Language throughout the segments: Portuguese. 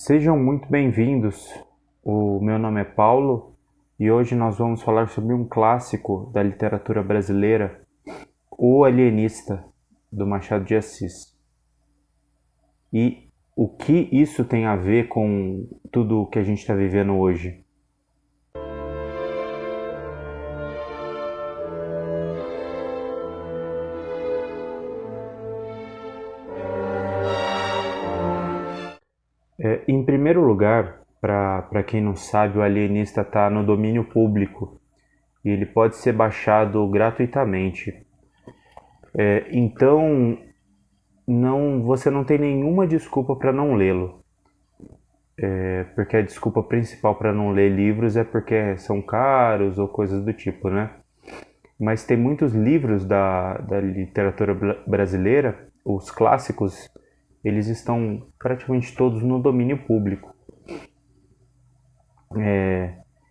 Sejam muito bem-vindos. O meu nome é Paulo e hoje nós vamos falar sobre um clássico da literatura brasileira, O Alienista, do Machado de Assis. E o que isso tem a ver com tudo o que a gente está vivendo hoje? Em primeiro lugar, para quem não sabe, o Alienista está no domínio público e ele pode ser baixado gratuitamente. Então, você não tem nenhuma desculpa para não lê-lo. Porque a desculpa principal para não ler livros é porque são caros ou coisas do tipo, né? Mas tem muitos livros da literatura brasileira, os clássicos, eles estão praticamente todos no domínio público.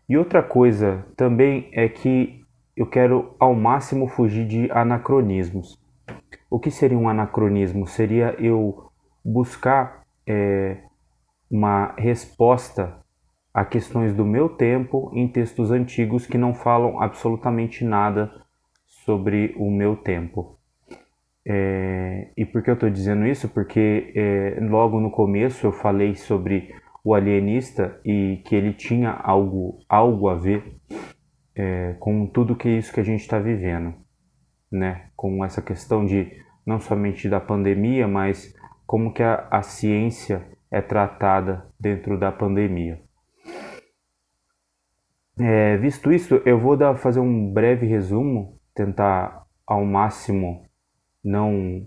E outra coisa também é que eu quero ao máximo fugir de anacronismos. O que seria um anacronismo? Seria eu buscar uma resposta a questões do meu tempo em textos antigos que não falam absolutamente nada sobre o meu tempo. E por que eu estou dizendo isso? Porque logo no começo eu falei sobre o alienista e que ele tinha algo a ver com tudo que isso que a gente está vivendo, né? Com essa questão de não somente da pandemia, mas como que a ciência é tratada dentro da pandemia. Visto isso, eu vou fazer um breve resumo, tentar ao máximo não,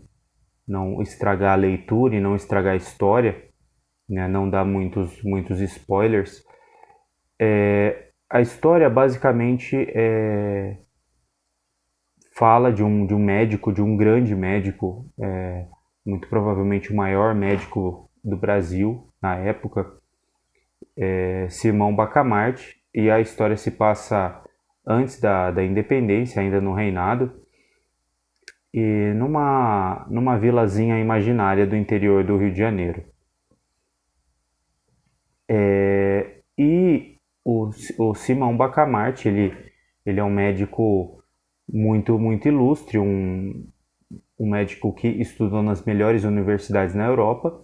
não estragar a leitura e não estragar a história, né? Não dar muitos spoilers. A história basicamente fala de um médico, de um grande médico, muito provavelmente o maior médico do Brasil na época, Simão Bacamarte, e a história se passa antes da independência, ainda no reinado, e numa vilazinha imaginária do interior do Rio de Janeiro. E o Simão Bacamarte, ele é um médico muito ilustre, um médico que estudou nas melhores universidades na Europa,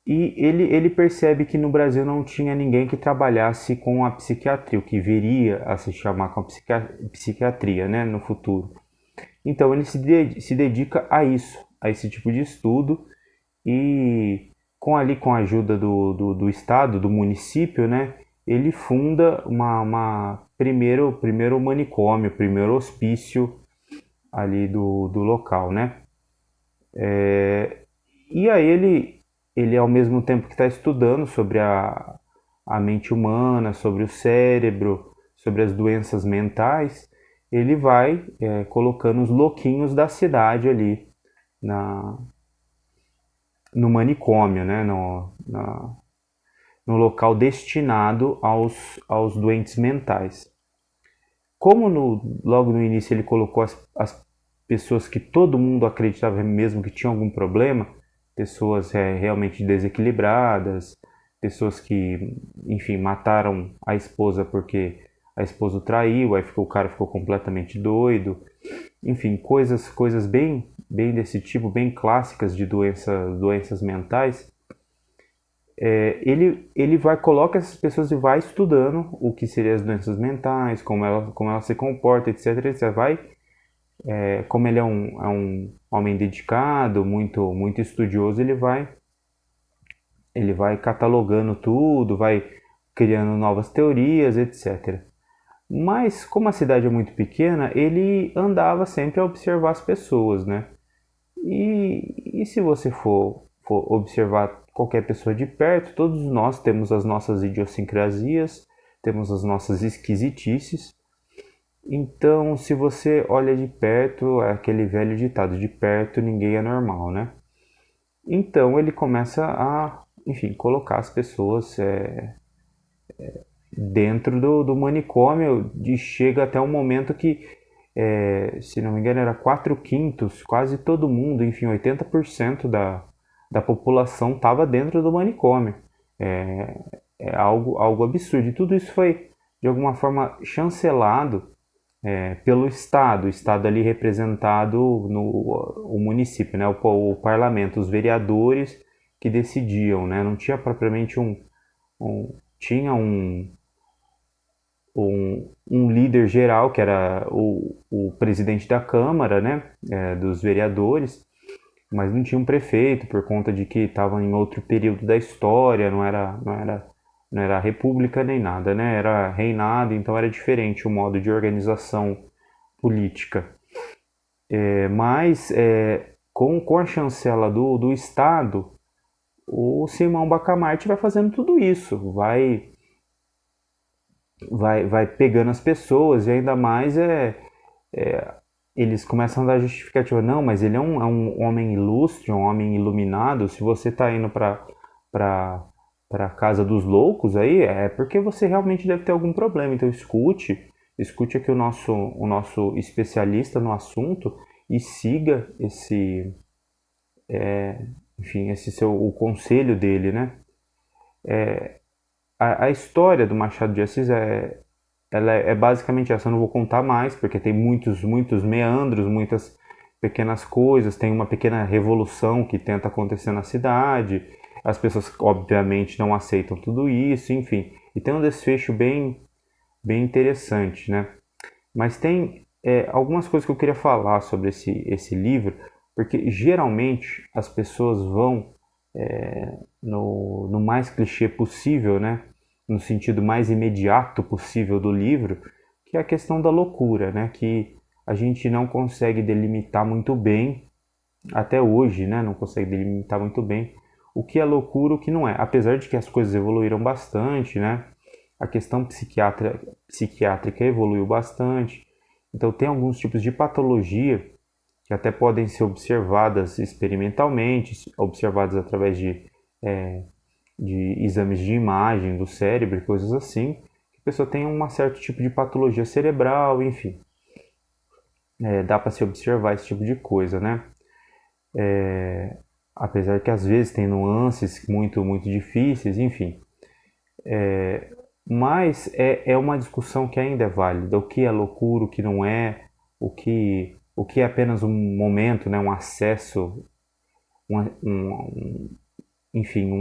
e ele percebe que no Brasil não tinha ninguém que trabalhasse com a psiquiatria, o que viria a se chamar com a psiquiatria, né, no futuro. Então ele se dedica a isso, a esse tipo de estudo, e com a ajuda do estado, do município, né, ele funda primeiro manicômio, primeiro hospício ali do local, né? E aí ele ao mesmo tempo que está estudando sobre a mente humana, sobre o cérebro, sobre as doenças mentais, ele vai colocando os louquinhos da cidade ali na, no manicômio, né? No local destinado aos doentes mentais. Como logo no início ele colocou as pessoas que todo mundo acreditava mesmo que tinham algum problema, pessoas realmente desequilibradas, pessoas que, enfim, mataram a esposa porque a esposa o traiu, aí o cara ficou completamente doido, enfim, coisas bem desse tipo, bem clássicas de doenças mentais. Ele coloca essas pessoas e vai estudando o que seriam as doenças mentais, como ela se comporta, etc. Vai, como ele é um homem dedicado, muito estudioso, ele vai catalogando tudo, vai criando novas teorias, etc. Mas como a cidade é muito pequena, ele andava sempre a observar as pessoas, né? E se você for observar qualquer pessoa de perto, todos nós temos as nossas idiosincrasias, temos as nossas esquisitices. Então, se você olha de perto, é aquele velho ditado, de perto ninguém é normal, né? Então ele começa a, enfim, colocar as pessoas dentro do manicômio e chega até um momento que, se não me engano, era 4/5, quase todo mundo, enfim, 80% da população estava dentro do manicômio. É algo absurdo. E tudo isso foi, de alguma forma, chancelado pelo Estado, o Estado ali representado no o município, né? O parlamento, os vereadores que decidiam, né? Não tinha propriamente tinha um líder geral, que era o presidente da Câmara, né? Dos vereadores, mas não tinha um prefeito por conta de que estava em outro período da história, não era república nem nada, né? Era reinado, então era diferente o modo de organização política. Mas com a chancela do Estado, o Simão Bacamarte vai fazendo tudo isso, vai pegando as pessoas e ainda mais eles começam a dar justificativa. Não, mas ele é um homem ilustre, um homem iluminado. Se você está indo para para casa dos loucos aí, é porque você realmente deve ter algum problema. Então escute aqui o nosso especialista no assunto e siga enfim, o conselho dele, né? A história do Machado de Assis ela é basicamente essa. Eu não vou contar mais, porque tem muitos meandros, muitas pequenas coisas. Tem uma pequena revolução que tenta acontecer na cidade. As pessoas, obviamente, não aceitam tudo isso, enfim. E tem um desfecho bem interessante, né? Mas tem algumas coisas que eu queria falar sobre esse livro, porque geralmente as pessoas vão no mais clichê possível, né? No sentido mais imediato possível do livro, que é a questão da loucura, né? Que a gente não consegue delimitar muito bem, até hoje, né? Não consegue delimitar muito bem o que é loucura e o que não é. Apesar de que as coisas evoluíram bastante, né? A questão psiquiátrica evoluiu bastante. Então tem alguns tipos de patologia que até podem ser observadas experimentalmente, observadas através de exames de imagem do cérebro, coisas assim, que a pessoa tem um certo tipo de patologia cerebral, enfim. Dá para se observar esse tipo de coisa, né? Apesar que às vezes tem nuances muito difíceis, enfim. Mas é uma discussão que ainda é válida. O que é loucura, o que não é, o que é apenas um momento, né? Um acesso, enfim,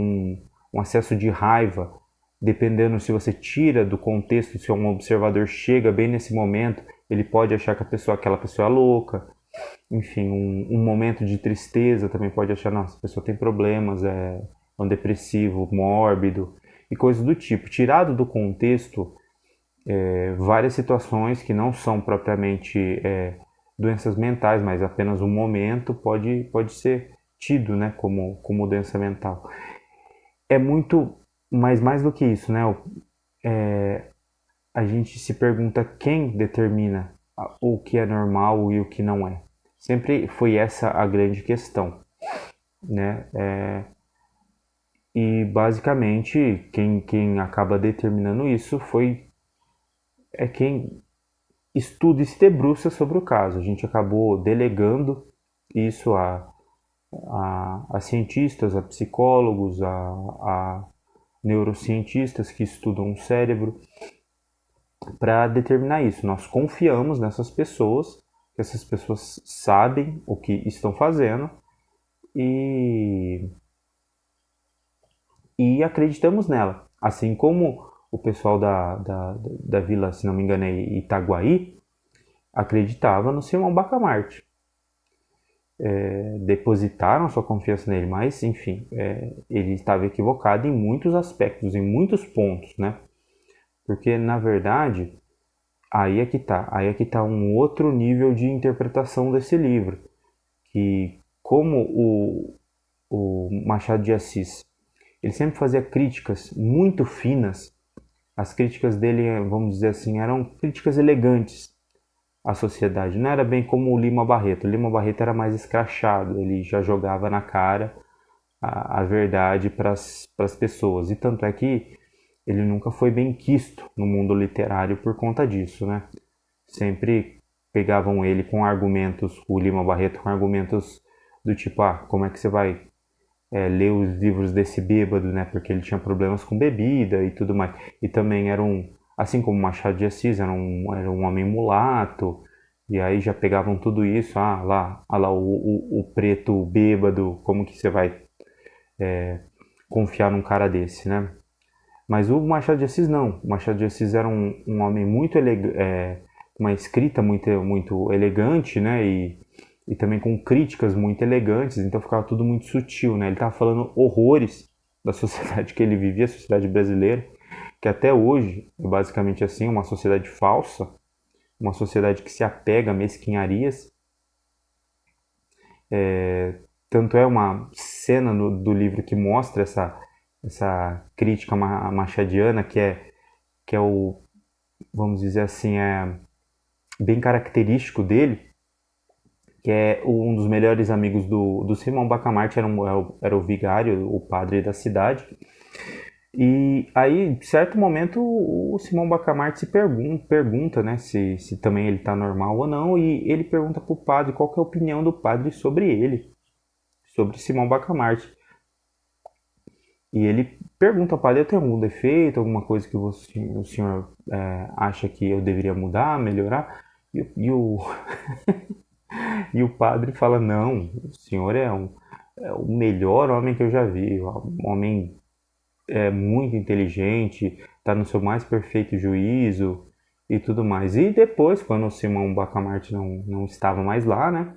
um acesso de raiva, dependendo se você tira do contexto, se um observador chega bem nesse momento, ele pode achar que aquela pessoa é louca. Enfim, um momento de tristeza também pode achar, nossa, a pessoa tem problemas, é um depressivo, mórbido e coisas do tipo. Tirado do contexto, várias situações que não são propriamente doenças mentais, mas apenas um momento pode ser tido, né, como doença mental. É muito, mas mais do que isso, né? A gente se pergunta quem determina o que é normal e o que não é. Sempre foi essa a grande questão, né? E basicamente quem acaba determinando isso quem estuda e se debruça sobre o caso. A gente acabou delegando isso a cientistas, a psicólogos, a neurocientistas que estudam o cérebro para determinar isso. Nós confiamos nessas pessoas, que essas pessoas sabem o que estão fazendo e, e acreditamos nela. Assim como o pessoal da vila, se não me engano, é Itaguaí, acreditava no Simão Bacamarte. Depositaram sua confiança nele, mas enfim, ele estava equivocado em muitos aspectos, em muitos pontos, né? Porque na verdade aí é que tá um outro nível de interpretação desse livro, que como o Machado de Assis, ele sempre fazia críticas muito finas. As críticas dele, vamos dizer assim, eram críticas elegantes à sociedade. Não era bem como o Lima Barreto. O Lima Barreto era mais escrachado, ele já jogava na cara a verdade para as pessoas. E tanto é que ele nunca foi bem quisto no mundo literário por conta disso, né? Sempre pegavam ele com argumentos, o Lima Barreto com argumentos do tipo, como é que você vai ler os livros desse bêbado, né? Porque ele tinha problemas com bebida e tudo mais. E também era assim como Machado de Assis, era um homem mulato. E aí já pegavam tudo isso, lá o preto bêbado, como que você vai confiar num cara desse, né? Mas o Machado de Assis não. O Machado de Assis era um homem muito elegante, uma escrita muito elegante, né? E também com críticas muito elegantes, então ficava tudo muito sutil, né? Ele estava falando horrores da sociedade que ele vivia, a sociedade brasileira, que até hoje é basicamente assim, uma sociedade falsa, uma sociedade que se apega a mesquinharias. Tanto é uma cena do livro que mostra essa crítica machadiana que é vamos dizer assim, bem característico dele, que é um dos melhores amigos do Simão Bacamarte, era o vigário, o padre da cidade. E aí, em certo momento, o Simão Bacamarte pergunta, né, se também ele está normal ou não, e ele pergunta para o padre qual que é a opinião do padre sobre ele, sobre Simão Bacamarte. E ele pergunta ao padre: eu tenho algum defeito, alguma coisa que o senhor acha que eu deveria mudar, melhorar? E e o padre fala: não, o senhor é o melhor homem que eu já vi, um homem muito inteligente, está no seu mais perfeito juízo e tudo mais. E depois, quando o Simão Bacamarte não estava mais lá, né?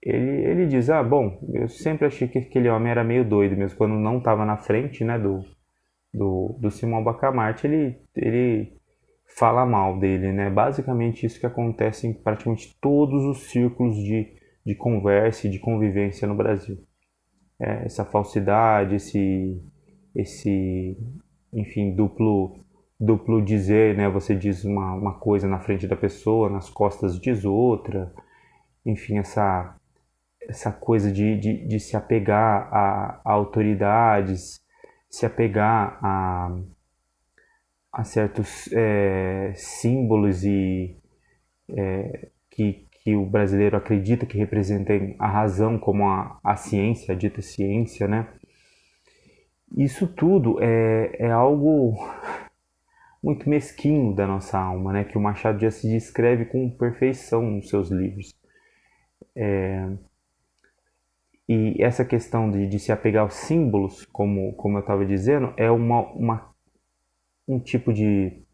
Ele diz: bom, eu sempre achei que aquele homem era meio doido mesmo. Quando não estava na frente, né, do Simão Bacamarte, ele fala mal dele, né? Basicamente isso que acontece em praticamente todos os círculos de conversa e de convivência no Brasil. Essa falsidade, esse enfim, duplo dizer, né? Você diz uma coisa na frente da pessoa, nas costas diz outra. Enfim, essa coisa de se apegar a autoridades, se apegar a certos símbolos que o brasileiro acredita que representem a razão, como a ciência, a dita ciência, né? Isso tudo é algo muito mesquinho da nossa alma, né? Que o Machado de Assis descreve com perfeição nos seus livros. E essa questão de se apegar aos símbolos, como eu estava dizendo, é um tipo de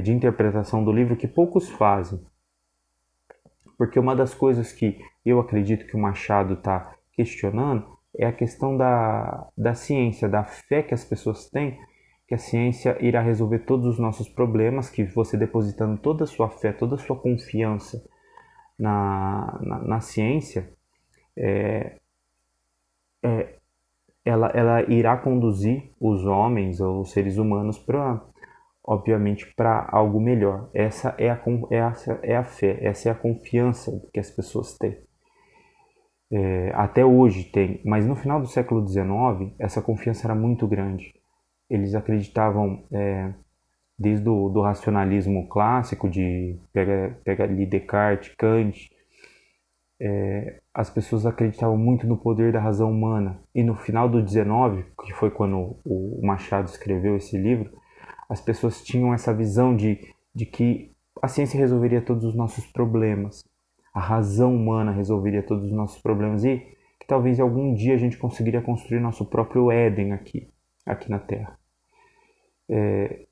interpretação do livro que poucos fazem. Porque uma das coisas que eu acredito que o Machado está questionando é a questão da ciência, da fé que as pessoas têm, que a ciência irá resolver todos os nossos problemas, que você depositando toda a sua fé, toda a sua confiança na ciência, ela irá conduzir os homens ou os seres humanos obviamente, para algo melhor. Essa é a fé, essa é a confiança que as pessoas têm. Até hoje tem, mas no final do século XIX, essa confiança era muito grande. Eles acreditavam, desde do racionalismo clássico, pega ali Descartes, Kant, as pessoas acreditavam muito no poder da razão humana. E no final do XIX, que foi quando o Machado escreveu esse livro, as pessoas tinham essa visão de que a ciência resolveria todos os nossos problemas, a razão humana resolveria todos os nossos problemas e que talvez algum dia a gente conseguiria construir nosso próprio Éden aqui na Terra.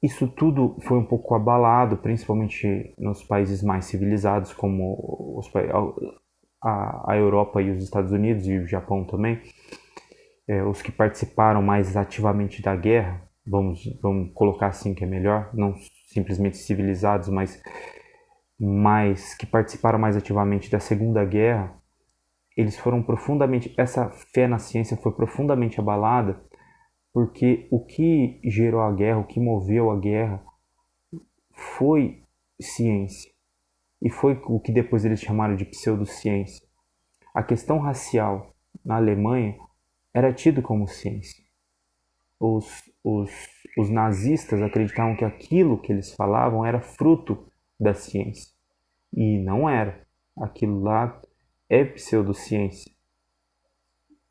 Isso tudo foi um pouco abalado, principalmente nos países mais civilizados, como a Europa e os Estados Unidos e o Japão também, os que participaram mais ativamente da guerra, vamos colocar assim que é melhor, não simplesmente civilizados, mas que participaram mais ativamente da Segunda Guerra, eles foram profundamente, essa fé na ciência foi profundamente abalada, porque o que gerou a guerra, o que moveu a guerra, foi ciência. E foi o que depois eles chamaram de pseudociência. A questão racial na Alemanha era tido como ciência. Os, os, os nazistas acreditavam que aquilo que eles falavam era fruto da ciência. E não era. Aquilo lá é pseudociência.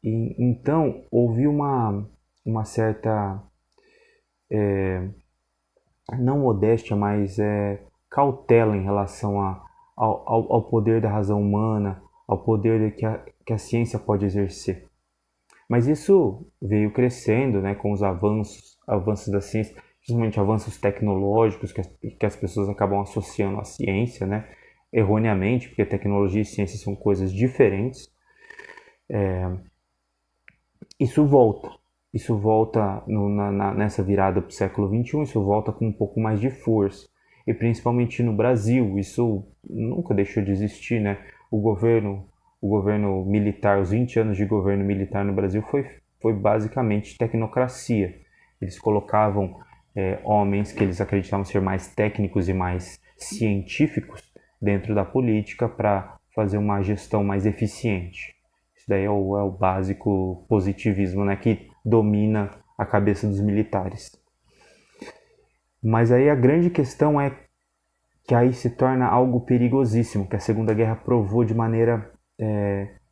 E, então, houve uma certa, não modéstia, mas cautela em relação ao poder da razão humana, ao poder que a ciência pode exercer. Mas isso veio crescendo, né, com os avanços da ciência, principalmente avanços tecnológicos que as pessoas acabam associando à ciência, né, erroneamente, porque tecnologia e ciência são coisas diferentes. Isso volta. Isso volta nessa virada para o século XXI, isso volta com um pouco mais de força. E principalmente no Brasil, isso nunca deixou de existir, né? O governo militar, os 20 anos de governo militar no Brasil foi basicamente tecnocracia. Eles colocavam homens que eles acreditavam ser mais técnicos e mais científicos dentro da política para fazer uma gestão mais eficiente. Isso daí é o básico positivismo, né, que domina a cabeça dos militares. Mas aí a grande questão é que aí se torna algo perigosíssimo, que a Segunda Guerra provou de maneira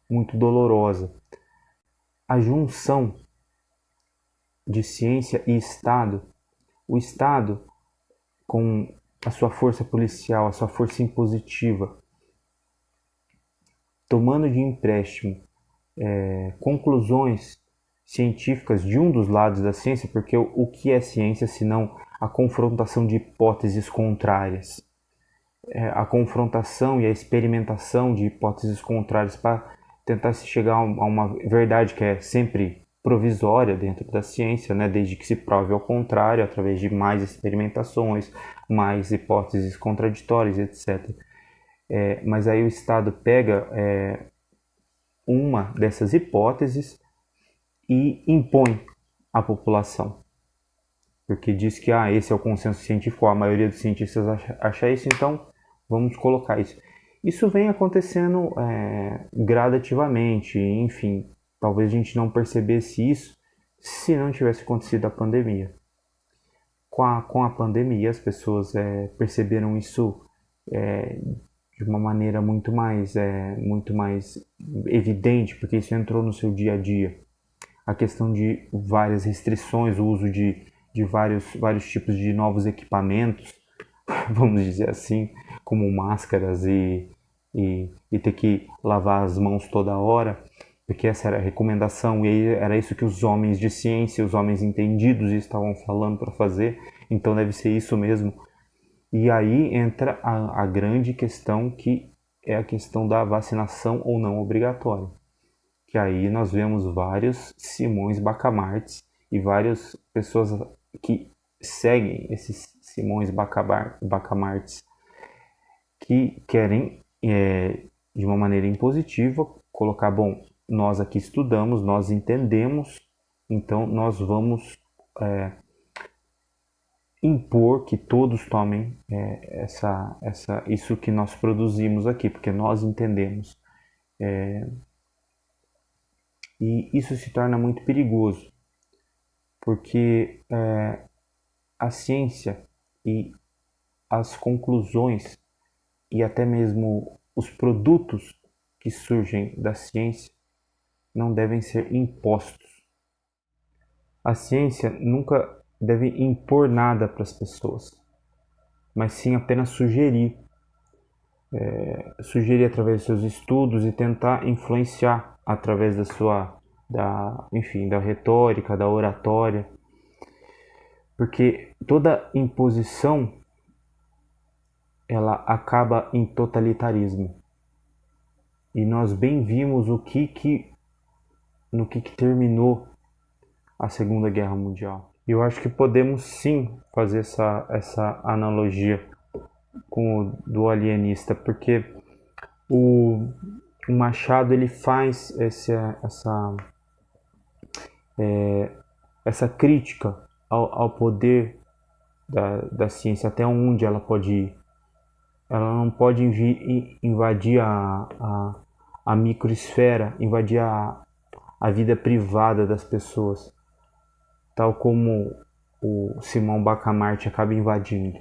muito dolorosa. A junção de ciência e Estado. O Estado, com a sua força policial, a sua força impositiva, tomando de empréstimo conclusões científicas de um dos lados da ciência, porque o que é ciência se não a confrontação de hipóteses contrárias? A confrontação e a experimentação de hipóteses contrárias para tentar se chegar a uma verdade que é sempre provisória dentro da ciência, né? Desde que se prove ao contrário, através de mais experimentações, mais hipóteses contraditórias, etc. Mas aí o Estado pega uma dessas hipóteses e impõe à população. Porque diz que esse é o consenso científico, a maioria dos cientistas acha isso, então vamos colocar isso. Isso vem acontecendo gradativamente, enfim, talvez a gente não percebesse isso se não tivesse acontecido a pandemia. Com a pandemia, as pessoas perceberam isso de uma maneira muito mais evidente, porque isso entrou no seu dia a dia. A questão de várias restrições, o uso de vários tipos de novos equipamentos, vamos dizer assim, como máscaras e ter que lavar as mãos toda hora, porque essa era a recomendação e era isso que os homens de ciência, os homens entendidos estavam falando para fazer, então deve ser isso mesmo. E aí entra a grande questão, que é a questão da vacinação ou não obrigatória. Que aí nós vemos vários Simões Bacamartes e várias pessoas que seguem esses Simões Bacamartes que querem, de uma maneira impositiva, colocar, bom, nós aqui estudamos, nós entendemos, então nós vamos impor que todos tomem isso que nós produzimos aqui, porque nós entendemos. E isso se torna muito perigoso, porque a ciência e as conclusões e até mesmo os produtos que surgem da ciência não devem ser impostos. A ciência nunca deve impor nada para as pessoas, mas sim apenas sugerir. Sugerir através dos seus estudos e tentar influenciar através da retórica, da oratória, porque toda imposição ela acaba em totalitarismo. E nós bem vimos no que terminou a Segunda Guerra Mundial. E eu acho que podemos sim fazer essa analogia com o do alienista, porque o Machado ele faz essa crítica ao poder da ciência, até onde ela pode ir. Ela não pode invadir a microesfera, invadir a vida privada das pessoas, tal como o Simão Bacamarte acaba invadindo.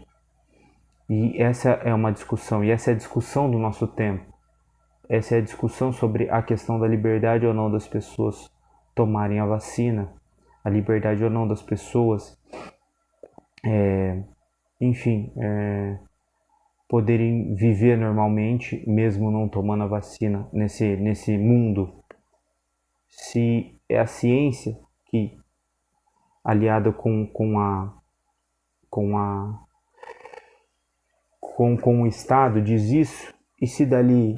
E essa é uma discussão, e essa é a discussão do nosso tempo. Essa é a discussão sobre a questão da liberdade ou não das pessoas tomarem a vacina, a liberdade ou não das pessoas, enfim, poderem viver normalmente, mesmo não tomando a vacina nesse mundo. Se é a ciência que, aliada com, a, com o Estado, diz isso, e se dali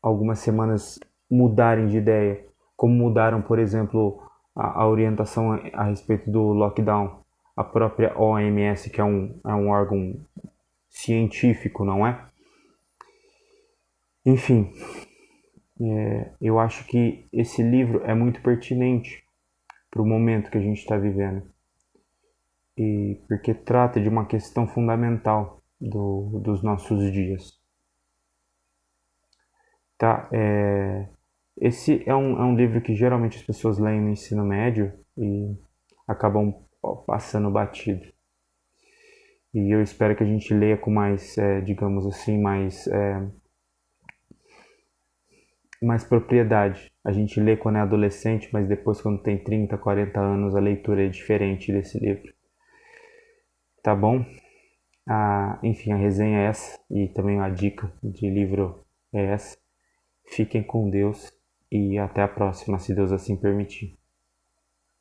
algumas semanas mudarem de ideia, como mudaram, por exemplo, a orientação a respeito do lockdown, a própria OMS, que é um órgão científico, não é? Enfim, eu acho que esse livro é muito pertinente para o momento que a gente está vivendo, e porque trata de uma questão fundamental dos nossos dias. Tá? Esse é um livro que geralmente as pessoas leem no ensino médio e acabam passando batido. E eu espero que a gente leia com mais, digamos assim, mais propriedade. A gente lê quando é adolescente, mas depois, quando tem 30, 40 anos, a leitura é diferente desse livro. Tá bom? Enfim, a resenha é essa e também a dica de livro é essa. Fiquem com Deus e até a próxima, se Deus assim permitir.